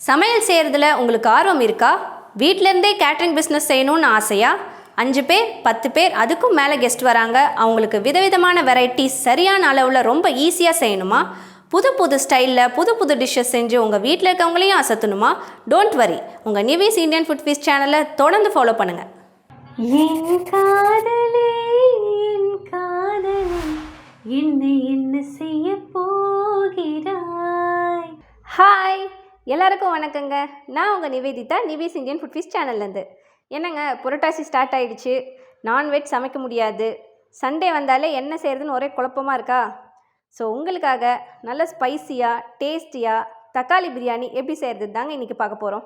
சமையல் செய்கிறதுல உங்களுக்கு ஆர்வம் இருக்கா? வீட்டிலேருந்தே கேட்ரிங் பிஸ்னஸ் செய்யணும்னு ஆசையா? 5 பேர் 10 பேர் அதுக்கும் மேலே கெஸ்ட் வராங்க, அவங்களுக்கு விதவிதமான வெரைட்டிஸ் சரியான அளவில் ரொம்ப ஈஸியாக செய்யணுமா? புது புது ஸ்டைலில் புது புது டிஷ்ஷஸ் செஞ்சு உங்கள் வீட்டில் இருக்கவங்களையும் அசத்தணுமா? டோன்ட் வரி, உங்கள் நிவேஸ் இந்தியன் ஃபுட் ஃபீஸ்ட் சேனலை தொடர்ந்து ஃபாலோ பண்ணுங்கள். என் காதலே என் காதலே என்னை என்ன செய்ய போகிறாய்? ஹாய், எல்லாருக்கும் வணக்கங்க. நான் உங்கள் Nivedita, Nive's Indian food feast சேனல்லேருந்து. என்னங்க, புரட்டாசி ஸ்டார்ட் ஆகிடுச்சு. நான்வெஜ் சமைக்க முடியாது. சண்டே வந்தாலே என்ன செய்கிறதுன்னு ஒரே குழப்பமாக இருக்கா? ஸோ உங்களுக்காக நல்ல ஸ்பைஸியாக டேஸ்டியாக தக்காளி பிரியாணி எப்படி செய்கிறது தாங்க இன்றைக்கி பார்க்க போகிறோம்.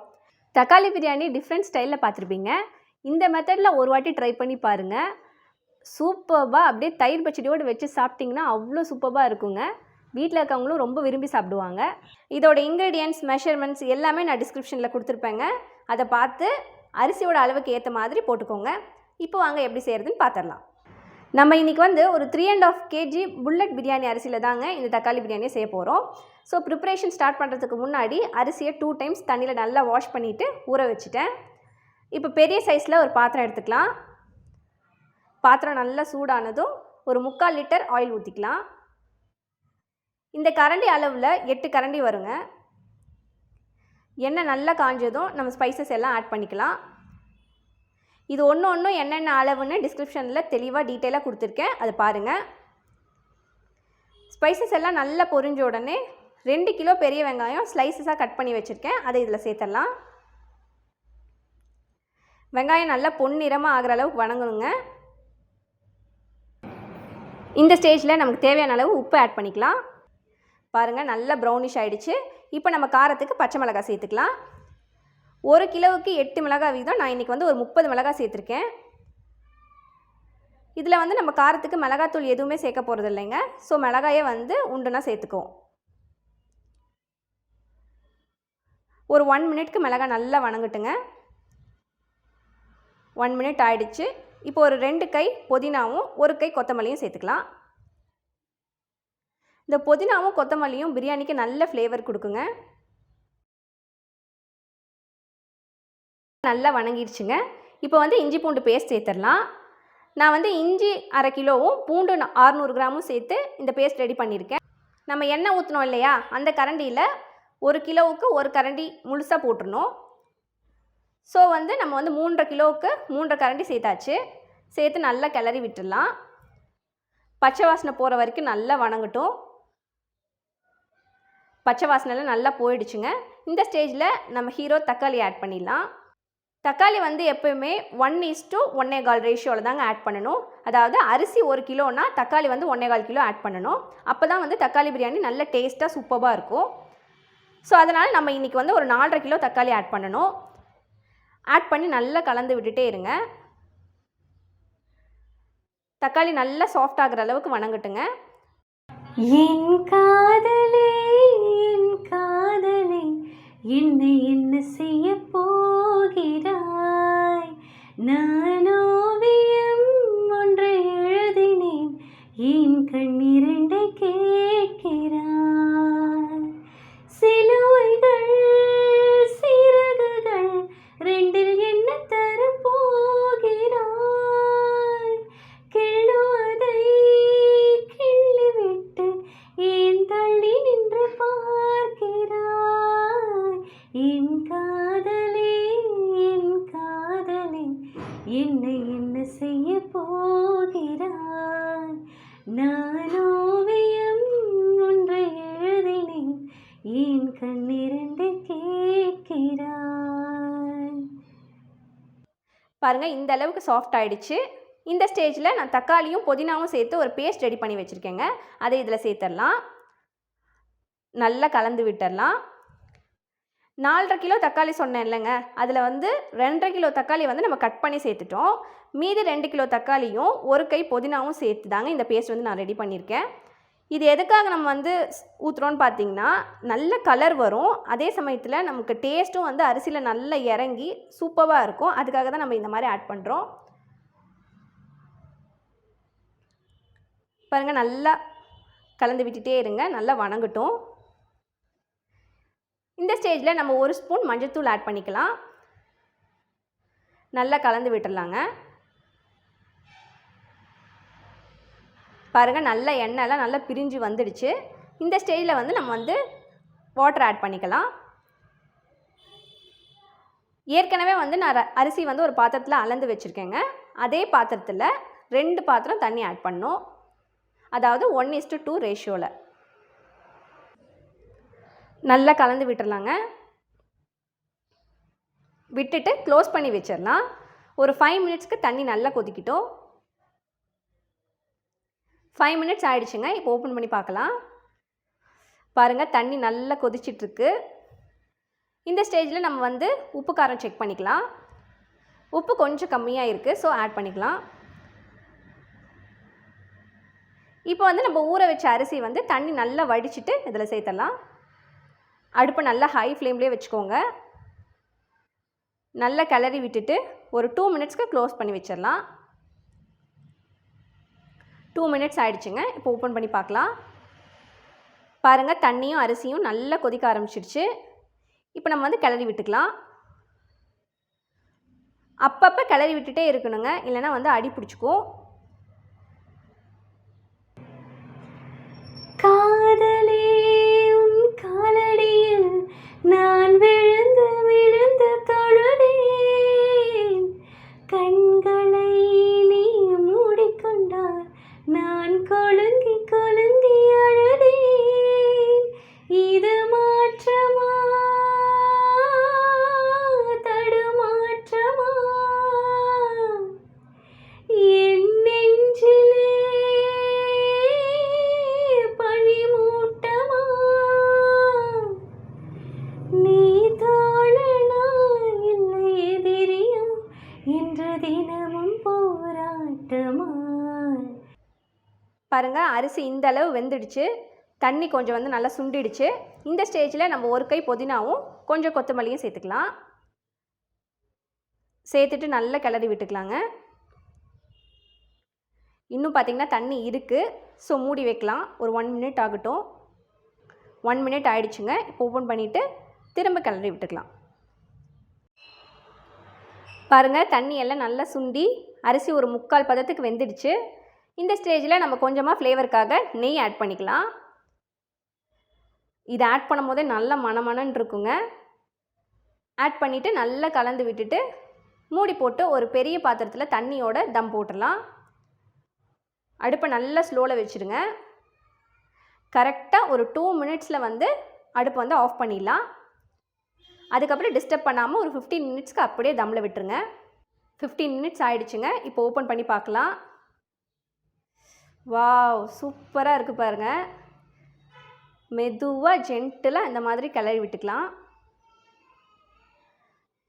தக்காளி பிரியாணி டிஃப்ரெண்ட் ஸ்டைலில் பார்த்துருப்பீங்க. இந்த மெத்தடில் ஒரு வாட்டி ட்ரை பண்ணி பாருங்கள். சூப்பர்பாக அப்படியே தயிர் பச்சடியோடு வச்சு சாப்பிட்டிங்கன்னா அவ்வளோ சூப்பர்பாக இருக்குங்க. வீட்டில் இருக்கவங்களும் ரொம்ப விரும்பி சாப்பிடுவாங்க. இதோட இன்க்ரீடியன்ட்ஸ் மெஷர்மெண்ட்ஸ் எல்லாமே நான் டிஸ்கிரிப்ஷனில் கொடுத்துருப்பேங்க. அதை பார்த்து அரிசியோட அளவுக்கு ஏற்ற மாதிரி போட்டுக்கோங்க. இப்போ வாங்க எப்படி செய்கிறதுன்னு பார்த்துடலாம். நம்ம இன்றைக்கி ஒரு 3.5 kg புல்லட் பிரியாணி அரிசியில் தாங்க இந்த தக்காளி பிரியாணியை செய்ய போகிறோம். ஸோ ப்ரிப்ரேஷன் ஸ்டார்ட் பண்ணுறதுக்கு முன்னாடி அரிசியை 2 times தண்ணியில் நல்லா வாஷ் பண்ணிவிட்டு ஊற வச்சுட்டேன். இப்போ பெரிய சைஸில் ஒரு பாத்திரம் எடுத்துக்கலாம். பாத்திரம் நல்லா சூடானதும் ஒரு 3/4 லிட்டர் ஆயில் ஊற்றிக்கலாம். இந்த கரண்டி அளவில் 8 கரண்டி வருங்க. எண்ணெய் நல்லா காஞ்சதும் நம்ம ஸ்பைசஸ் எல்லாம் ஆட் பண்ணிக்கலாம். இது ஒன்று என்னென்ன அளவுன்னு டிஸ்கிரிப்ஷனில் தெளிவாக டீட்டெயிலாக கொடுத்துருக்கேன், அதை பாருங்கள். ஸ்பைசஸ் எல்லாம் நல்லா பொரிஞ்ச உடனே 2 கிலோ பெரிய வெங்காயம் ஸ்லைசஸாக கட் பண்ணி வச்சுருக்கேன், அதை இதில் சேர்த்துடலாம். வெங்காயம் நல்லா பொன்னிறமாக ஆகிற அளவுக்கு வணங்கணுங்க. இந்த ஸ்டேஜில் நமக்கு தேவையான அளவு உப்பு ஆட் பண்ணிக்கலாம். பாருங்கள், நல்லா ப்ரௌனிஷ் ஆகிடுச்சு. இப்போ நம்ம காரத்துக்கு பச்சை மிளகாய் சேர்த்துக்கலாம். 1 கிலோவுக்கு 8 மிளகாய் வீதம் நான் இன்றைக்கி ஒரு 30 மிளகாய் சேர்த்துருக்கேன். இதில் நம்ம காரத்துக்கு மிளகாத்தூள் எதுவுமே சேர்க்க போகிறது இல்லைங்க. ஸோ மிளகாயை உண்டுனா சேர்த்துக்குவோம். ஒரு 1 மினிட்க்கு மிளகாய் நல்லா வணங்கட்டுங்க. 1 மினிட் ஆகிடுச்சு. இப்போ ஒரு 2 கை புதினாவும் 1 கை கொத்தமல்லியும் சேர்த்துக்கலாம். இந்த புதினாவும் கொத்தமல்லியும் பிரியாணிக்கு நல்ல ஃப்ளேவர் கொடுக்குங்க. நல்லா வணங்கிடுச்சுங்க. இப்போ இஞ்சி பூண்டு பேஸ்ட் சேர்த்துடலாம். நான் இஞ்சி 1/2 கிலோவும் பூண்டு 600 கிராமும் சேர்த்து இந்த பேஸ்ட் ரெடி பண்ணியிருக்கேன். நம்ம எண்ணெய் ஊற்றினோம் இல்லையா, அந்த கரண்டியில் 1 கிலோவுக்கு 1 கரண்டி முழுசாக போட்டுடணும். ஸோ நம்ம 3.5 கிலோவுக்கு 3.5 கரண்டி சேர்த்தாச்சு. சேர்த்து நல்லா கிளறி விட்டுடலாம். பச்சை வாசனை போகிற வரைக்கும் நல்லா வணங்கட்டும். பச்சை வாசனைலாம் நல்லா போயிடுச்சுங்க. இந்த ஸ்டேஜில் நம்ம ஹீரோ தக்காளி ஆட் பண்ணிடலாம். தக்காளி எப்போயுமே 1:1.25 ரேஷியோவில் தாங்க ஆட் பண்ணணும். அதாவது அரிசி 1 கிலோனா தக்காளி 1.25 கிலோ ஆட் பண்ணணும். அப்போ தான் தக்காளி பிரியாணி நல்ல டேஸ்ட்டாக சூப்பராக இருக்கும். ஸோ அதனால் நம்ம இன்றைக்கி ஒரு 4.5 கிலோ தக்காளி ஆட் பண்ணணும். ஆட் பண்ணி நல்லா கலந்து விட்டுட்டே இருங்க. தக்காளி நல்லா சாஃப்ட் ஆகிற அளவுக்கு வணங்கட்டுங்க. என் காதலே என் காதலே என்னை என்ன செய்ய போகிறாய்? நான் ஓவியம் ஒன்றை எழுதினேன், என் கண்ணிரண்டை கேட்கிறாய். சிலுவைகள் சிறகுகள் 2இல் என்ன தரப் போகிறாய்? கிள்ளுவதை கிள்ளிவிட்டு ஏன் தள்ளி நின்று பார்க்கிறாய்? என் காதலே என் காதலே என்னை என்ன செய்ய போகிறாய்? நான் ஓவியம் ஒன்றை எழுதினேன், என் கண்ணிரண்டை கேட்கிறாய். பாருங்கள், இந்த அளவுக்கு சாஃப்ட் ஆகிடுச்சு. இந்த ஸ்டேஜில் நான் தக்காளியும் புதினாவும் சேர்த்து ஒரு பேஸ்ட் ரெடி பண்ணி வச்சுருக்கேங்க, அதை இதில் சேர்த்துடலாம். நல்லா கலந்து விட்டுடலாம். 4.5 கிலோ தக்காளி சொன்னேன் இல்லைங்க, அதில் 2.5 கிலோ தக்காளி நம்ம கட் பண்ணி சேர்த்துட்டோம். மீதி 2 கிலோ தக்காளியும் 1 கை புதினாவும் சேர்த்து தாங்க இந்த பேஸ்ட் நான் ரெடி பண்ணியிருக்கேன். இது எதுக்காக நம்ம ஊற்றுறோன்னு பார்த்தீங்கன்னா, நல்ல கலர் வரும். அதே சமயத்தில் நமக்கு டேஸ்ட்டும் அரிசியில் நல்லா இறங்கி சூப்பராக இருக்கும். அதுக்காக தான் நம்ம இந்த மாதிரி ஆட் பண்ணுறோம். பாருங்கள், நல்லா கலந்து விட்டுட்டே இருங்க. நல்லா வணங்கட்டும். இந்த ஸ்டேஜில் நம்ம 1 ஸ்பூன் மஞ்சள்தூள் ஆட் பண்ணிக்கலாம். நல்லா கலந்து விட்டுடலாங்க. பாருங்கள், நல்ல எண்ணெய்லாம் நல்லா பிரிஞ்சு வந்துடுச்சு. இந்த ஸ்டேஜில் வந்து நம்ம வந்து வாட்டர் ஆட் பண்ணிக்கலாம். ஏற்கனவே வந்து நான் அரிசி வந்து ஒரு பாத்திரத்தில் அளந்து வச்சுருக்கேங்க. அதே பாத்திரத்தில் 2 பாத்திரம் தண்ணி ஆட் பண்ணணும். அதாவது 1:2 ரேஷியோவில். நல்லா கலந்து விட்டுடலாங்க. விட்டுட்டு க்ளோஸ் பண்ணி வச்சிடலாம். ஒரு 5 மினிட்ஸ்க்கு தண்ணி நல்லா கொதிக்கிட்டோம். 5 மினிட்ஸ் ஆகிடுச்சுங்க. இப்போ ஓப்பன் பண்ணி பார்க்கலாம். பாருங்கள், தண்ணி நல்லா கொதிச்சிட்ருக்கு. இந்த ஸ்டேஜில் நம்ம வந்து உப்பு காரம் செக் பண்ணிக்கலாம். உப்பு கொஞ்சம் கம்மியாக இருக்குது, ஸோ ஆட் பண்ணிக்கலாம். இப்போ வந்து நம்ம ஊற வச்ச அரிசி வந்து தண்ணி நல்லா வடிச்சிட்டு இதில் சேர்த்துடலாம். அடுப்பை நல்லா ஹை ஃப்ளேம்லேயே வச்சுக்கோங்க. நல்லா கிளறி விட்டுட்டு ஒரு 2 மினிட்ஸ்க்கு க்ளோஸ் பண்ணி வச்சிடலாம். 2 மினிட்ஸ் ஆகிடுச்சுங்க. இப்போ ஓப்பன் பண்ணி பார்க்கலாம். பாருங்கள், தண்ணியும் அரிசியும் நல்லா கொதிக்க ஆரம்பிச்சிடுச்சு. இப்போ நம்ம வந்து கிளறி விட்டுக்கலாம். அப்பப்போ கிளறி விட்டுட்டே இருக்கணுங்க, இல்லைன்னா வந்து அடி பிடிச்சிக்கும். காதலே உன் காலடியில் நான் விழுந்து விழுந்து தொழுதேன். கண்களை நீ மூடிக்கொண்டால் நான் கொலுங்கி கொலுங்கி அழுதேன். இது மாற்றமா தடுமாற்றமா என் நெஞ்சிலே பனிமூட்டமா நீ தோழனா இல்லை எதிரியா என்று தினமும் போராட்டமா. பாருங்கள், அரிசி இந்த அளவு வெந்துடுச்சு. தண்ணி கொஞ்சம் வந்து நல்லா சுண்டிடுச்சு. இந்த ஸ்டேஜில் நம்ம ஒரு கை புதினாவும் கொஞ்சம் கொத்தமல்லியும் சேர்த்துக்கலாம். சேர்த்துட்டு நல்லா கிளறி விட்டுக்கலாங்க. இன்னும் பார்த்திங்கன்னா தண்ணி இருக்குது, ஸோ மூடி வைக்கலாம். ஒரு 1 மினிட் ஆகட்டும். 1 மினிட் ஆகிடுச்சுங்க. இப்போ ஓப்பன் பண்ணிவிட்டு திரும்ப கிளறி விட்டுக்கலாம். பாருங்கள், தண்ணி எல்லாம் நல்லா சுண்டி அரிசி ஒரு 3/4 பதத்துக்கு வெந்துடுச்சு. இந்த ஸ்டேஜில் நம்ம கொஞ்சமாக ஃப்ளேவருக்காக நெய் ஆட் பண்ணிக்கலாம். இதை ஆட் பண்ணும் போதே நல்லா மணமணன்னு இருக்குங்க. ஆட் பண்ணிவிட்டு நல்லா கலந்து விட்டுட்டு மூடி போட்டு ஒரு பெரிய பாத்திரத்தில் தண்ணியோட தம் போட்டுடலாம். அடுப்பை நல்லா ஸ்லோவில் வச்சுடுங்க. கரெக்டாக ஒரு 2 மினிட்ஸில் வந்து அடுப்பை வந்து ஆஃப் பண்ணிடலாம். அதுக்கப்புறம் டிஸ்டர்ப் பண்ணாமல் ஒரு 15 மினிட்ஸ்க்கு அப்படியே தம்மில் விட்டுருங்க. 15 மினிட்ஸ் ஆகிடுச்சுங்க. இப்போ ஓப்பன் பண்ணி பார்க்கலாம். வாவ், சூப்பராக இருக்குது பாருங்கள். மெதுவாக ஜென்டிலாக இந்த மாதிரி கிளறி விட்டுக்கலாம்.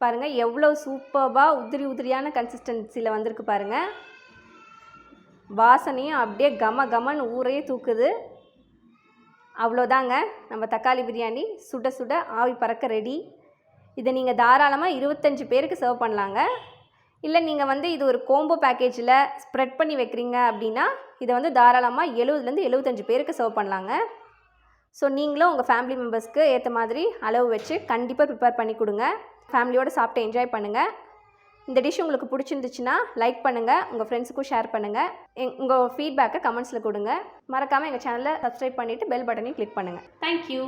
பாருங்கள், எவ்வளோ சூப்பராக உதிரி உதிரியான கன்சிஸ்டன்சியில் வந்திருக்கு பாருங்கள். வாசனையும் அப்படியே கம கமன்னு ஊரையே தூக்குது. அவ்வளோதாங்க, நம்ம தக்காளி பிரியாணி சுட சுட ஆவி பறக்க ரெடி. இதை நீங்கள் தாராளமாக 25 பேருக்கு சர்வ் பண்ணலாங்க. இல்லை நீங்கள் வந்து இது ஒரு கோம்போ பேக்கேஜில் ஸ்ப்ரெட் பண்ணி வைக்கிறீங்க அப்படின்னா இதை வந்து தாராளமாக 70லேருந்து 75 பேருக்கு சர்வ் பண்ணலாங்க. ஸோ நீங்களும் உங்கள் ஃபேமிலி மெம்பர்ஸ்க்கு ஏற்ற மாதிரி அளவு வச்சு கண்டிப்பாக ப்ரிப்பேர் பண்ணி கொடுங்க. ஃபேமிலியோடு சாப்பிட்டு என்ஜாய் பண்ணுங்கள். இந்த டிஷ் உங்களுக்கு பிடிச்சிருந்துச்சுன்னா லைக் பண்ணுங்கள், உங்கள் ஃப்ரெண்ட்ஸுக்கும் ஷேர் பண்ணுங்கள். உங்கள் ஃபீட்பேக்கை கமெண்ட்ஸில் கொடுங்க. மறக்காமல் எங்கள் சேனலை சப்ஸ்கிரைப் பண்ணிவிட்டு பெல் பட்டனையும் கிளிக் பண்ணுங்கள். தேங்க்யூ.